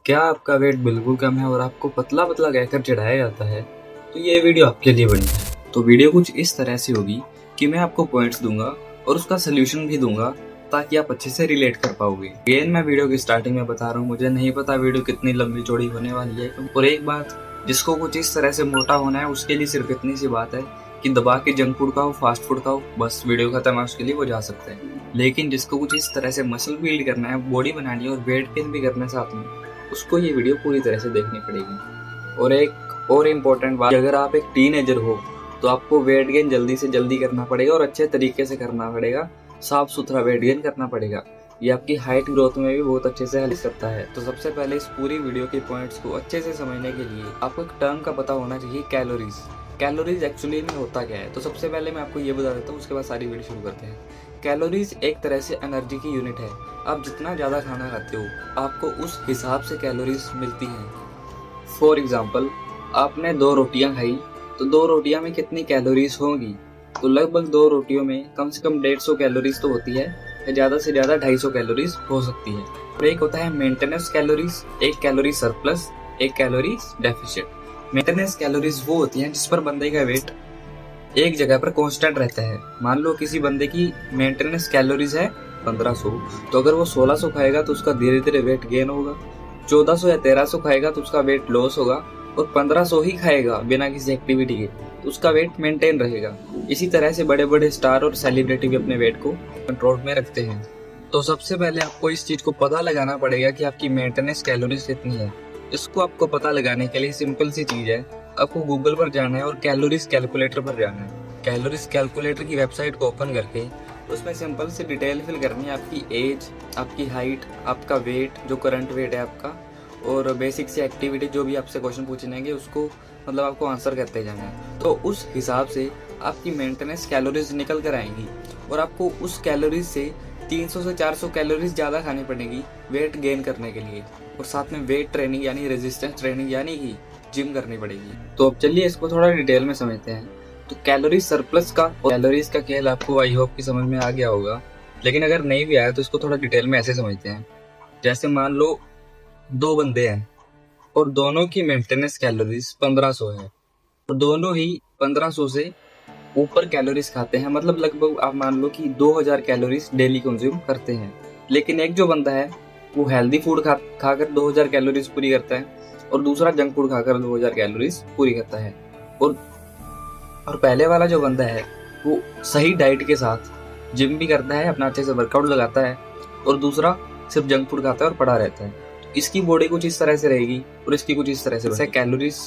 क्या आपका वेट बिल्कुल कम है और आपको पतला पतला कहकर चढ़ाया जाता है? तो ये वीडियो आपके लिए बनी है। तो वीडियो कुछ इस तरह से होगी कि मैं आपको पॉइंट्स दूंगा और उसका सोल्यूशन भी दूंगा ताकि आप अच्छे से रिलेट कर पाओगे। अगेन मैं वीडियो की स्टार्टिंग में बता रहा हूँ, मुझे नहीं पता वीडियो कितनी लंबी चौड़ी होने वाली है। और एक बात, जिसको कुछ इस तरह से मोटा होना है उसके लिए सिर्फ इतनी सी बात है कि दबा के जंक फूड खाओ, फास्ट फूड खाओ, बस वीडियो खत्म है, उसके लिए वो जा सकता है। लेकिन जिसको कुछ इस तरह से मसल बिल्ड करना है, बॉडी बनानी है और वेट गेन भी करना है साथ में, उसको ये वीडियो पूरी तरह से देखनी पड़ेगी। और एक और इम्पोर्टेंट बात, अगर आप एक टीनेजर हो तो आपको वेट गेन जल्दी से जल्दी करना पड़ेगा और अच्छे तरीके से करना पड़ेगा, साफ सुथरा वेट गेन करना पड़ेगा। ये आपकी हाइट ग्रोथ में भी बहुत अच्छे से हेल्प करता है। तो सबसे पहले इस पूरी वीडियो के पॉइंट्स को अच्छे से समझने के लिए आपको एक टर्म का पता होना चाहिए, कैलोरीज। कैलोरीज एक्चुअली में होता क्या है, तो सबसे पहले मैं आपको ये बता देता हूँ, उसके बाद सारी वीडियो शुरू करते हैं। कैलोरीज एक तरह से एनर्जी की यूनिट है। आप जितना ज़्यादा खाना खाते हो आपको उस हिसाब से कैलोरीज मिलती हैं। फॉर एग्जाम्पल, आपने 2 रोटियां खाई तो 2 रोटियां में कितनी कैलोरीज होंगी? तो लगभग 2 रोटियों में कम से कम 150 कैलोरीज तो होती है, या ज़्यादा से ज़्यादा 250 कैलोरीज हो सकती है। और एक होता है मेंटेनेंस कैलोरीज, एक कैलोरी सरप्लस, एक कैलोरी डेफिसिट। मेंटेनेंस कैलोरीज वो होती हैं जिस पर बंदे का वेट एक जगह पर कांस्टेंट रहता है। मान लो किसी बंदे की मेंटेनेंस कैलोरीज है 1500, तो अगर वो 1600 खाएगा तो उसका धीरे धीरे वेट गेन होगा। 1400 या 1300 खाएगा तो उसका वेट लॉस होगा। और 1500 ही खाएगा बिना किसी एक्टिविटी के तो उसका वेट मेंटेन रहेगा। इसी तरह से बड़े बड़े स्टार और सेलिब्रिटी भी अपने वेट को कंट्रोल में रखते हैं। तो सबसे पहले आपको इस चीज को पता लगाना पड़ेगा कि आपकी मेंटेनेंस कैलोरीज कितनी है। इसको आपको पता लगाने के लिए सिंपल सी चीज है, आपको गूगल पर जाना है और कैलोरीज कैलकुलेटर पर जाना है। कैलोरीज कैलकुलेटर की वेबसाइट को ओपन करके उसमें सिंपल से डिटेल फिल करनी है, आपकी एज, आपकी हाइट, आपका वेट, जो करंट वेट है आपका, और बेसिक सी एक्टिविटी जो भी आपसे क्वेश्चन पूछेंगे उसको मतलब आपको आंसर करते जाना है। तो उस हिसाब से आपकी मेंटेनेंस कैलोरीज निकल कर आएंगी और आपको उस कैलोरीज से 300 से 400 कैलोरीज ज़्यादा खानी पड़ेगी वेट गेन करने के लिए। और साथ में वेट ट्रेनिंग यानी रेजिस्टेंस ट्रेनिंग यानी कि जिम करनी पड़ेगी। तो अब चलिए इसको थोड़ा डिटेल में समझते हैं। तो कैलोरी सरप्लस का और कैलोरीज का खेल आपको आई होप की समझ में आ गया होगा, लेकिन अगर नहीं भी आया तो इसको थोड़ा डिटेल में ऐसे समझते हैं। जैसे मान लो 2 बंदे हैं और दोनों की मेंटेनेंस कैलोरीज 1500 है और दोनों ही 1500 से ऊपर कैलोरीज खाते हैं। मतलब लगभग आप मान लो कि 2000 कैलोरीज डेली कंज्यूम करते हैं। लेकिन एक जो बंदा है वो हेल्दी फूड खाकर 2000 कैलोरीज पूरी करता है और दूसरा जंक फूड खाकर 2000 कैलोरीज पूरी करता है। और पहले वाला जो बंदा है वो सही डाइट के साथ जिम भी करता है, अपना अच्छे से वर्कआउट लगाता है, और दूसरा सिर्फ जंक फूड खाता है और पड़ा रहता है। इसकी बॉडी कुछ इस तरह से रहेगी और इसकी कुछ इस तरह से कैलोरीज,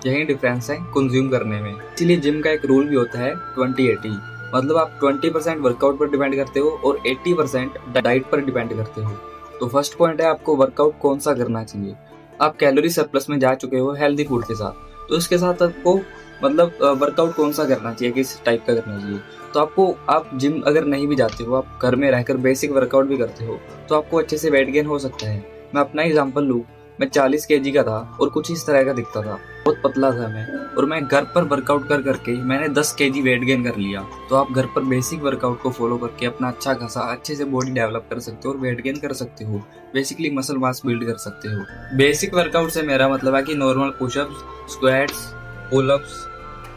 यही डिफरेंस है कंज्यूम करने में। इसीलिए जिम का एक रूल भी होता है 20-80, मतलब आप 20% वर्कआउट पर डिपेंड करते हो और 80% डाइट पर डिपेंड करते हो। तो फर्स्ट पॉइंट है आपको वर्कआउट कौन सा करना चाहिए। आप कैलोरी सरप्लस में जा चुके हो हेल्दी फूड के साथ, तो इसके साथ आपको मतलब वर्कआउट कौन सा करना चाहिए, किस टाइप का करना चाहिए। तो आपको, आप जिम अगर नहीं भी जाते हो, आप घर में रहकर बेसिक वर्कआउट भी करते हो, तो आपको अच्छे से वेट गेन हो सकता है। मैं अपना एग्जांपल लूँ, मैं 40 kg का था और कुछ इस तरह का दिखता था, बहुत पतला था मैं, और मैं घर पर वर्कआउट कर करके मैंने 10 kg वेट गेन कर लिया। तो आप घर पर बेसिक वर्कआउट को फॉलो करके अपना अच्छा खासा अच्छे से बॉडी डेवलप कर सकते हो और वेट गेन कर सकते हो, बेसिकली मसल मास बिल्ड कर सकते हो। बेसिक वर्कआउट से मेरा मतलब है कि normal pushups, squats, pullups,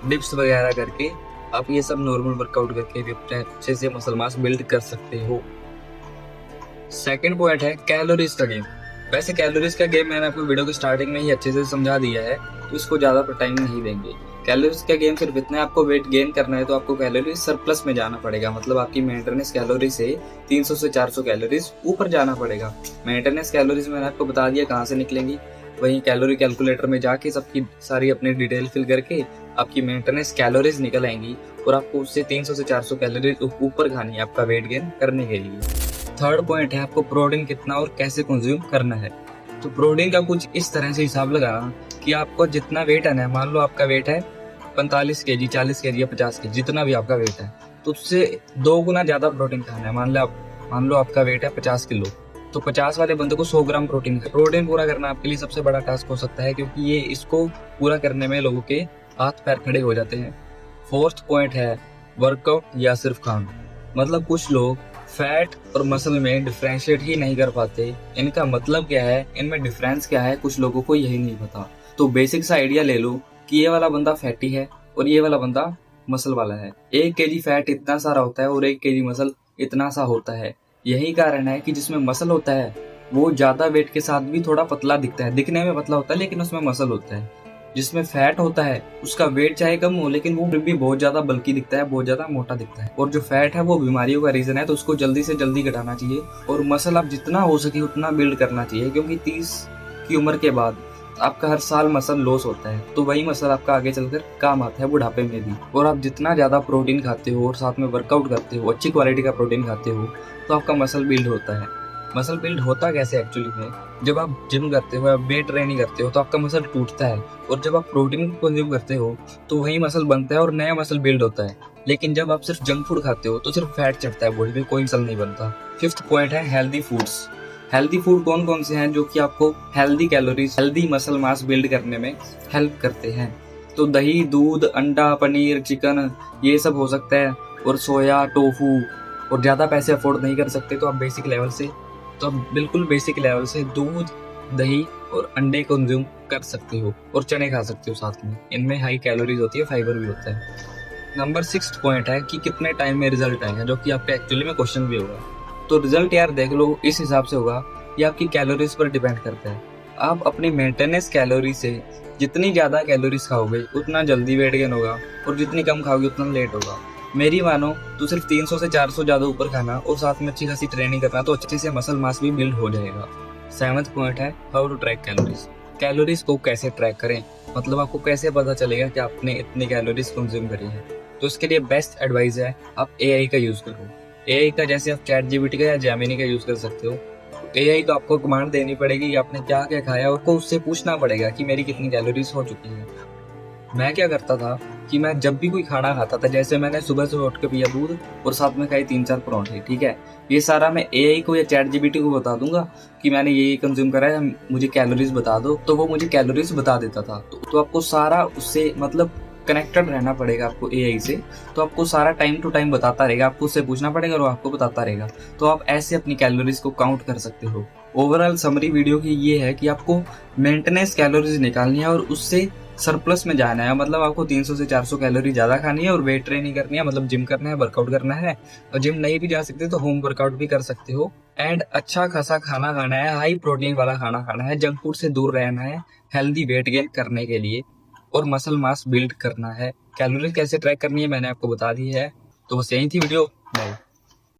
dips वगैरह करके आप ये सब नॉर्मल वर्कआउट करके भी अपने अच्छे से मसल मास बिल्ड कर सकते हो। सेकंड पॉइंट है कैलोरीज का गेम। वैसे कैलोरीज का गेम मैंने आपको वीडियो की स्टार्टिंग में ही अच्छे से समझा दिया है, तो इसको ज़्यादा टाइम नहीं देंगे। कैलोरीज का गेम सिर्फ इतना है, आपको वेट गेन करना है तो आपको कैलोरी सरप्लस में जाना पड़ेगा, मतलब आपकी मेंटेनेंस कैलोरी से 300 से 400 कैलोरीज ऊपर जाना पड़ेगा। मेंटेनेंस कैलोरीज मैंने आपको बता दिया कहाँ से निकलेंगी, वहीं कैलोरी कैलकुलेटर में जाके सबकी सारी अपनी डिटेल फिल करके आपकी मेंटेनेंस कैलोरीज निकल आएंगी और आपको उससे 300 से 400 कैलोरीज ऊपर खानी है आपका वेट गेन करने के लिए। थर्ड पॉइंट है आपको प्रोटीन कितना और कैसे कंज्यूम करना है। तो प्रोटीन का कुछ इस तरह से हिसाब लगाना कि आपको जितना वेट है ना, मान लो आपका वेट है 45 kg, 40 kg या 50 kg, जितना भी आपका वेट है, तो उससे 2 गुना ज्यादा प्रोटीन खाना है। मान लो आपका वेट है 50 किलो, तो 50 वाले बंदे को 100 ग्राम प्रोटीन पूरा करना आपके लिए सबसे बड़ा टास्क हो सकता है, क्योंकि ये इसको पूरा करने में लोगों के हाथ पैर खड़े हो जाते हैं। फोर्थ पॉइंट है वर्कआउट या सिर्फ खाना। मतलब कुछ लोग फैट और मसल में डिफ्रेंशिएट ही नहीं कर पाते। इनका मतलब क्या है, इनमें डिफरेंस क्या है, कुछ लोगों को यही नहीं पता। तो बेसिक सा आइडिया ले लो कि ये वाला बंदा फैटी है और ये वाला बंदा मसल वाला है। 1 kg फैट इतना सारा होता है और 1 kg मसल इतना सा होता है। यही कारण है कि जिसमें मसल होता है वो ज्यादा वेट के साथ भी थोड़ा पतला दिखता है, दिखने में पतला होता है लेकिन उसमें मसल होता है। जिसमें फैट होता है उसका वेट चाहे कम हो लेकिन वो फिर भी बहुत ज्यादा बल्की दिखता है, बहुत ज्यादा मोटा दिखता है। और जो फैट है वो बीमारियों का रीजन है, तो उसको जल्दी से जल्दी घटाना चाहिए। और मसल आप जितना हो सके उतना बिल्ड करना चाहिए, क्योंकि 30 की उम्र के बाद आपका हर साल मसल लॉस होता है, तो वही मसल आपका आगे चलकर काम आता है बुढ़ापे में भी। और आप जितना ज्यादा प्रोटीन खाते हो और साथ में वर्कआउट करते हो, अच्छी क्वालिटी का प्रोटीन खाते हो, तो आपका मसल बिल्ड होता है। मसल बिल्ड होता कैसे एक्चुअली में, जब आप जिम करते हो या वेट ट्रेनिंग करते हो तो आपका मसल टूटता है, और जब आप प्रोटीन कंज्यूम करते हो तो वही मसल बनता है और नया मसल बिल्ड होता है। लेकिन जब आप सिर्फ जंक फूड खाते हो तो सिर्फ फैट चढ़ता है, बॉडी में कोई मसल नहीं बनता। 5th पॉइंट है हेल्दी फूड्स। हेल्दी फूड कौन कौन से हैं जो कि आपको healthy calories, healthy muscle mass build करने में हेल्प करते हैं? तो दही, दूध, अंडा, पनीर, चिकन, ये सब हो सकता है। और सोया, टोफू। और ज्यादा पैसे अफोर्ड नहीं कर सकते तो आप बिल्कुल बेसिक लेवल से दूध, दही और अंडे कंज्यूम कर सकते हो, और चने खा सकते हो साथ में। इनमें हाई कैलोरीज होती है, फाइबर भी होता है। नंबर 6th पॉइंट है कि कितने टाइम में रिजल्ट आएगा, जो कि आपका एक्चुअली में क्वेश्चन भी होगा। तो रिजल्ट यार देख लो, इस हिसाब से होगा, ये आपकी कैलोरीज पर डिपेंड करता है। आप अपनी मेंटेनेंस कैलोरी से जितनी ज्यादा कैलोरीज खाओगे उतना जल्दी वेट गेन होगा, और जितनी कम खाओगे उतना लेट होगा। मेरी मानो तो सिर्फ 300 से 400 ज्यादा ऊपर खाना और साथ में अच्छी खासी ट्रेनिंग करना, तो अच्छे से मसल मास भी बिल्ड हो जाएगा। 7th पॉइंट है how to track calories. Calories को कैसे ट्रैक करें, मतलब आपको कैसे पता चलेगा कि आपने इतनी कैलोरीज कंज्यूम करी है? तो इसके लिए बेस्ट एडवाइस है आप एआई का यूज करो। एआई का जैसे आप चैट जीपीटी का या जेमिनी का यूज कर सकते हो। एआई को आपको कमांड देनी पड़ेगी कि आपने क्या क्या खाया, और को उससे पूछना पड़ेगा कि मेरी कितनी कैलोरीज हो चुकी है। मैं क्या करता था कि मैं जब भी कोई खाना खाता था, जैसे मैंने सुबह सुबह उठ के पिया दूध और साथ में खाई 3-4 पराठे, ठीक है, ये सारा मैं एआई को या चैट जीपीटी को बता दूंगा कि मैंने ये कंज्यूम करा है, मुझे कैलोरीज बता दो, तो वो मुझे कैलोरीज बता देता था। तो आपको सारा उससे मतलब कनेक्टेड रहना पड़ेगा आपको एआई से, तो आपको सारा टाइम टू टाइम बताता रहेगा, आपको उससे पूछना पड़ेगा और वो आपको बताता रहेगा। तो आप ऐसे अपनी कैलोरीज को काउंट कर सकते हो। ओवरऑल समरी वीडियो की ये है कि आपको मेंटेनेंस कैलोरीज निकालनी है और उससे सरप्लस में जाना है, मतलब आपको 300 से 400 कैलोरी ज्यादा खानी है और वेट ट्रेनिंग करनी है, मतलब जिम करना है, वर्कआउट करना है। और जिम नहीं भी जा सकते तो होम वर्कआउट भी कर सकते हो। एंड अच्छा खासा खाना खाना है, हाई प्रोटीन वाला खाना खाना है, जंक फूड से दूर रहना है हेल्दी वेट गेन करने के लिए, और मसल मास बिल्ड करना है। कैलोरी कैसे ट्रैक करनी है मैंने आपको बता दी है। तो बस यही थी वीडियो। बाय।